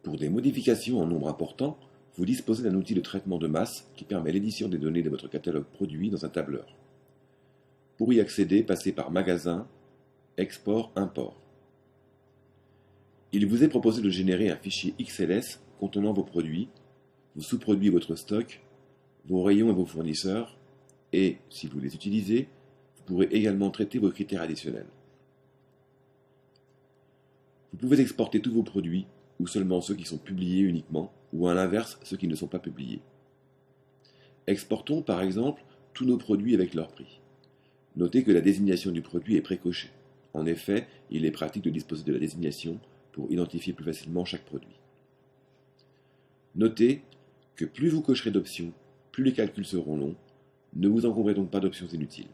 Pour des modifications en nombre important, vous disposez d'un outil de traitement de masse qui permet l'édition des données de votre catalogue produit dans un tableur. Pour y accéder, passez par Magasin, Export, Import. Il vous est proposé de générer un fichier XLS contenant vos produits, vos sous-produits et votre stock, vos rayons et vos fournisseurs, et, si vous les utilisez, vous pourrez également traiter vos critères additionnels. Vous pouvez exporter tous vos produits, ou seulement ceux qui sont publiés uniquement, ou à l'inverse, ceux qui ne sont pas publiés. Exportons par exemple tous nos produits avec leur prix. Notez que la désignation du produit est précochée. En effet, il est pratique de disposer de la désignation pour identifier plus facilement chaque produit. Notez que plus vous cocherez d'options, plus les calculs seront longs. Ne vous encombrez donc pas d'options inutiles.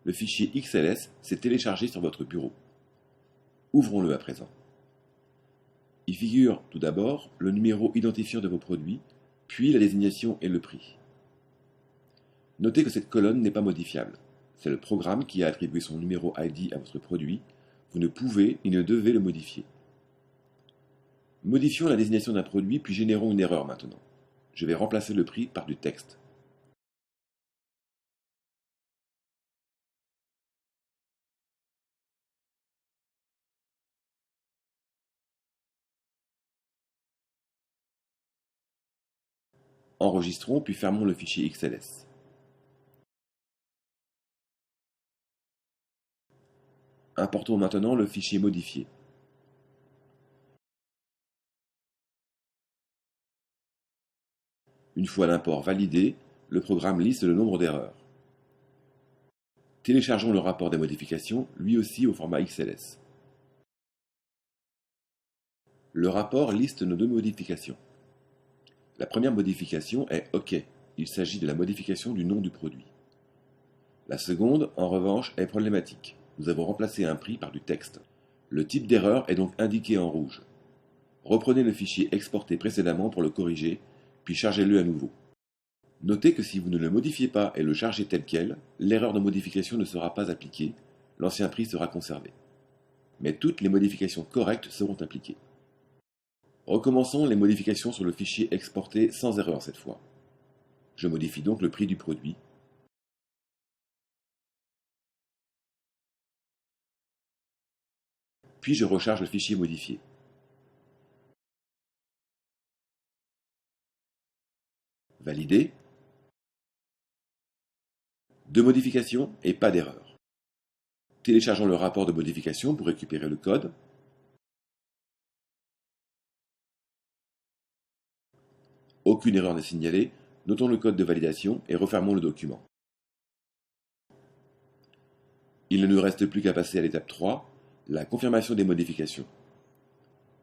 Le fichier XLS s'est téléchargé sur votre bureau. Ouvrons-le à présent. Il figure tout d'abord le numéro identifiant de vos produits, puis la désignation et le prix. Notez que cette colonne n'est pas modifiable. C'est le programme qui a attribué son numéro ID à votre produit. Vous ne pouvez ni ne devez le modifier. Modifions la désignation d'un produit, puis générons une erreur maintenant. Je vais remplacer le prix par du texte. Enregistrons, puis fermons le fichier XLS. Importons maintenant le fichier modifié. Une fois l'import validé, le programme liste le nombre d'erreurs. Téléchargeons le rapport des modifications, lui aussi au format XLS. Le rapport liste nos deux modifications. La première modification est OK, il s'agit de la modification du nom du produit. La seconde, en revanche, est problématique. Nous avons remplacé un prix par du texte. Le type d'erreur est donc indiqué en rouge. Reprenez le fichier exporté précédemment pour le corriger, puis chargez-le à nouveau. Notez que si vous ne le modifiez pas et le chargez tel quel, l'erreur de modification ne sera pas appliquée, l'ancien prix sera conservé. Mais toutes les modifications correctes seront appliquées. Recommençons les modifications sur le fichier exporté sans erreur cette fois. Je modifie donc le prix du produit. Puis je recharge le fichier modifié. Validé. Deux modifications et pas d'erreur. Téléchargeons le rapport de modification pour récupérer le code. Aucune erreur n'est signalée. Notons le code de validation et refermons le document. Il ne nous reste plus qu'à passer à l'étape 3, la confirmation des modifications.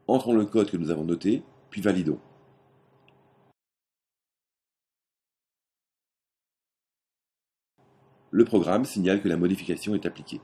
Entrons le code que nous avons noté, puis validons. Le programme signale que la modification est appliquée.